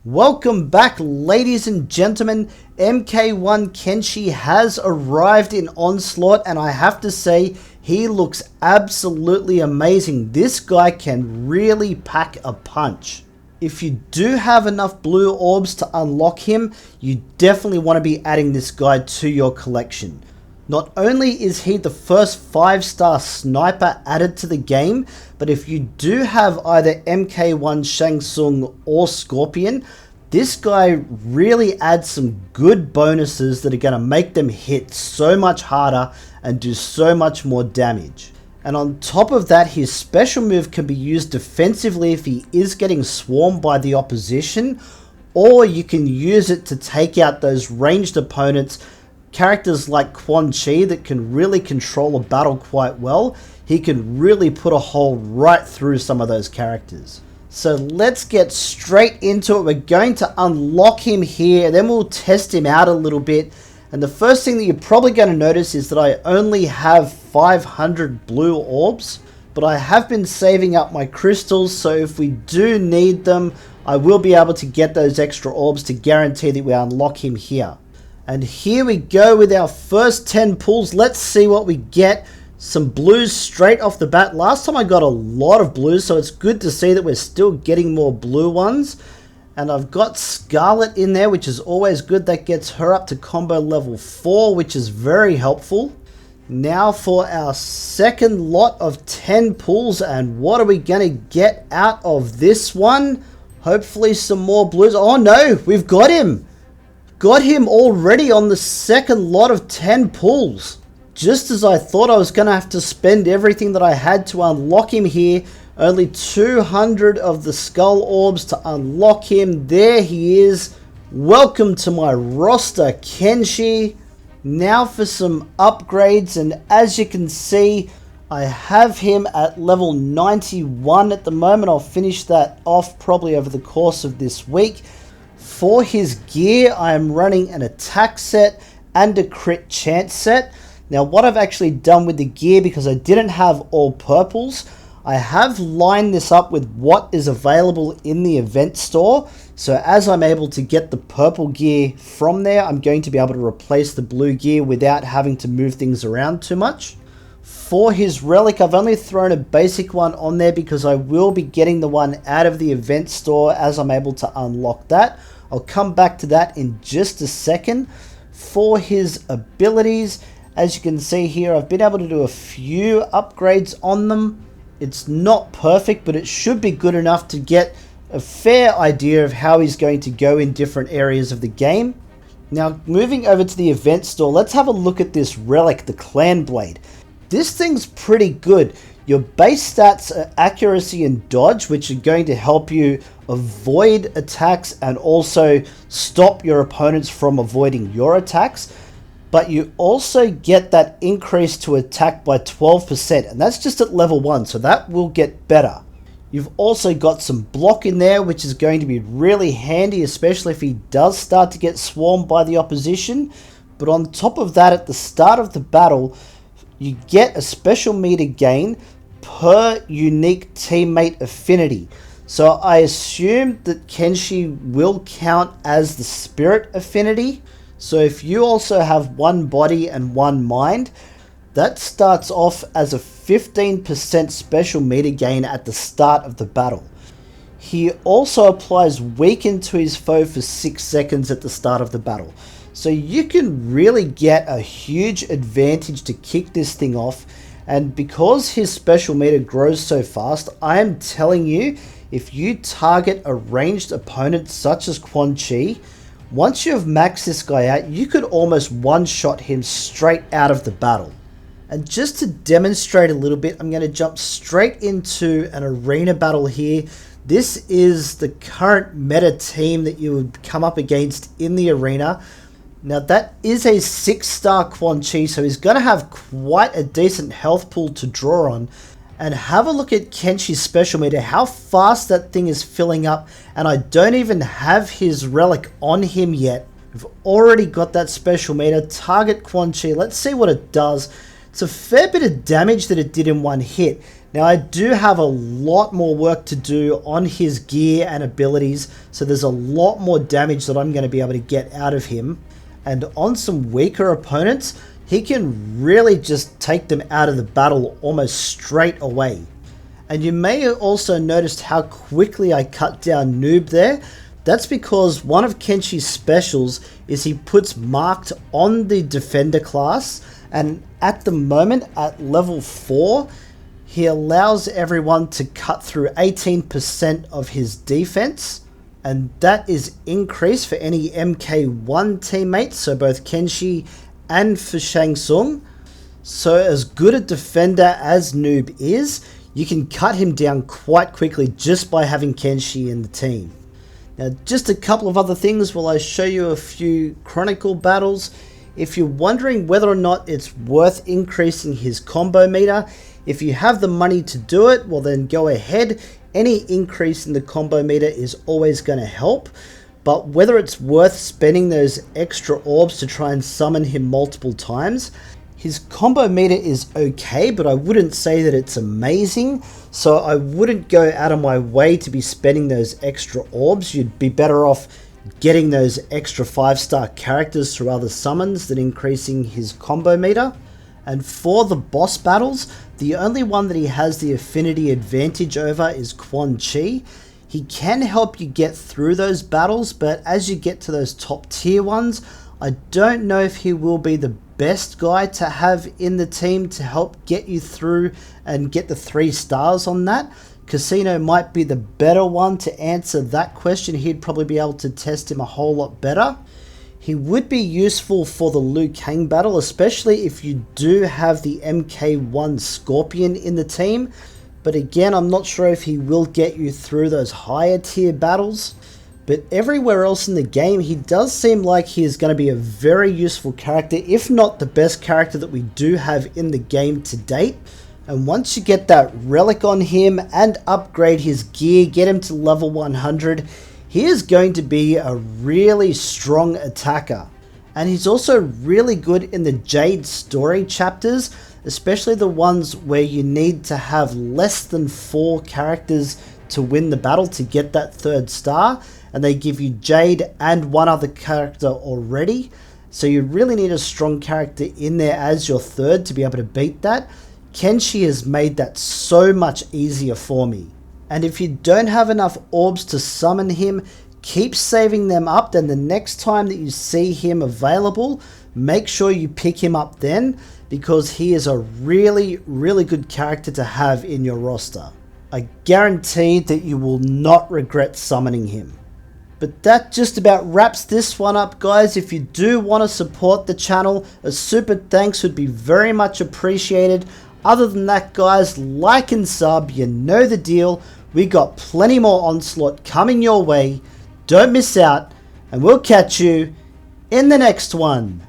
Welcome back, ladies and gentlemen. MK1 Kenshi has arrived in Onslaught, and I have to say, he looks absolutely amazing. This guy can really pack a punch. If you do have enough blue orbs to unlock him, you definitely want to be adding this guy to your collection. Not only is he the first 5-star sniper added to the game, but if you do have either MK1 Shang Tsung or Scorpion, this guy really adds some good bonuses that are going to make them hit so much harder and do so much more damage. And on top of that, his special move can be used defensively if he is getting swarmed by the opposition, or you can use it to take out those ranged opponents. Characters like Quan Chi that can really control a battle quite well. He can really put a hole right through some of those characters. So let's get straight into it. We're going to unlock him here, then we'll test him out a little bit. And the first thing that you're probably going to notice is that I only have 500 blue orbs, but I have been saving up my crystals, so if we do need them, I will be able to get those extra orbs to guarantee that we unlock him here. And here we go with our first 10 pulls. Let's see what we get. Some blues straight off the bat. Last time I got a lot of blues, so it's good to see that we're still getting more blue ones. And I've got Scarlet in there, which is always good. That gets her up to combo level 4, which is very helpful. Now for our second lot of 10 pulls, and what are we going to get out of this one? Hopefully some more blues. Oh no, we've got him. Got him already on the second lot of 10 pulls. Just as I thought I was going to have to spend everything that I had to unlock him here. Only 200 of the skull orbs to unlock him. There he is. Welcome to my roster, Kenshi. Now for some upgrades, and as you can see, I have him at level 91 at the moment. I'll finish that off probably over the course of this week. For his gear, I am running an attack set and a crit chance set. Now what I've actually done with the gear, because I didn't have all purples, I have lined this up with what is available in the event store. So as I'm able to get the purple gear from there, I'm going to be able to replace the blue gear without having to move things around too much. For his relic, I've only thrown a basic one on there because I will be getting the one out of the event store as I'm able to unlock that. I'll come back to that in just a second. For his abilities, as you can see here, I've been able to do a few upgrades on them. It's not perfect, but it should be good enough to get a fair idea of how he's going to go in different areas of the game. Now, moving over to the event store, let's have a look at this relic, the Clan Blade. This thing's pretty good. Your base stats are accuracy and dodge, which are going to help you avoid attacks and also stop your opponents from avoiding your attacks. But you also get that increase to attack by 12%, and that's just at level 1, so that will get better. You've also got some block in there, which is going to be really handy, especially if he does start to get swarmed by the opposition. But on top of that, at the start of the battle, you get a special meter gain per unique teammate affinity. So I assume that Kenshi will count as the spirit affinity. So if you also have one body and one mind, that starts off as a 15% special meter gain at the start of the battle. He also applies weaken to his foe for 6 seconds at the start of the battle. So you can really get a huge advantage to kick this thing off. And because his special meter grows so fast, I am telling you, if you target a ranged opponent such as Quan Chi, once you have maxed this guy out, you could almost one-shot him straight out of the battle. And just to demonstrate a little bit, I'm going to jump straight into an arena battle here. This is the current meta team that you would come up against in the arena. Now that is a 6-star Quan Chi, so he's going to have quite a decent health pool to draw on. And have a look at Kenshi's special meter, how fast that thing is filling up, and I don't even have his relic on him yet. We've already got that special meter. Target Quan Chi, let's see what it does. It's a fair bit of damage that it did in one hit. Now I do have a lot more work to do on his gear and abilities, so there's a lot more damage that I'm going to be able to get out of him. And on some weaker opponents, he can really just take them out of the battle almost straight away. And you may have also noticed how quickly I cut down Noob there. That's because one of Kenshi's specials is he puts marked on the defender class, and at the moment at level 4, he allows everyone to cut through 18% of his defense, and that is increased for any MK1 teammates, so both Kenshi and for Shang Tsung. So as good a defender as Noob is, you can cut him down quite quickly just by having Kenshi in the team. Now just a couple of other things while I show you a few Chronicle battles. If you're wondering whether or not it's worth increasing his combo meter, if you have the money to do it, well then go ahead. Any increase in the combo meter is always going to help. But whether it's worth spending those extra orbs to try and summon him multiple times, his combo meter is okay, but I wouldn't say that it's amazing. So I wouldn't go out of my way to be spending those extra orbs. You'd be better off getting those extra 5-star characters through other summons than increasing his combo meter. And for the boss battles, the only one that he has the affinity advantage over is Quan Chi. He can help you get through those battles, but as you get to those top tier ones, I don't know if he will be the best guy to have in the team to help get you through and get the 3 stars on that. Casino might be the better one to answer that question. He'd probably be able to test him a whole lot better. He would be useful for the Liu Kang battle, especially if you do have the MK1 Scorpion in the team. But again, I'm not sure if he will get you through those higher tier battles. But everywhere else in the game, he does seem like he is going to be a very useful character, if not the best character that we do have in the game to date. And once you get that Relic on him and upgrade his gear, get him to level 100, he is going to be a really strong attacker. And he's also really good in the Jade story chapters, especially the ones where you need to have less than 4 characters to win the battle to get that 3rd star. And they give you Jade and one other character already. So you really need a strong character in there as your 3rd to be able to beat that. Kenshi has made that so much easier for me. And if you don't have enough orbs to summon him, keep saving them up. Then the next time that you see him available, make sure you pick him up then, because he is a really, really good character to have in your roster. I guarantee that you will not regret summoning him. But that just about wraps this one up, guys. If you do want to support the channel, a super thanks would be very much appreciated. Other than that, guys, like and sub, you know the deal. We got plenty more Onslaught coming your way. Don't miss out, and we'll catch you in the next one.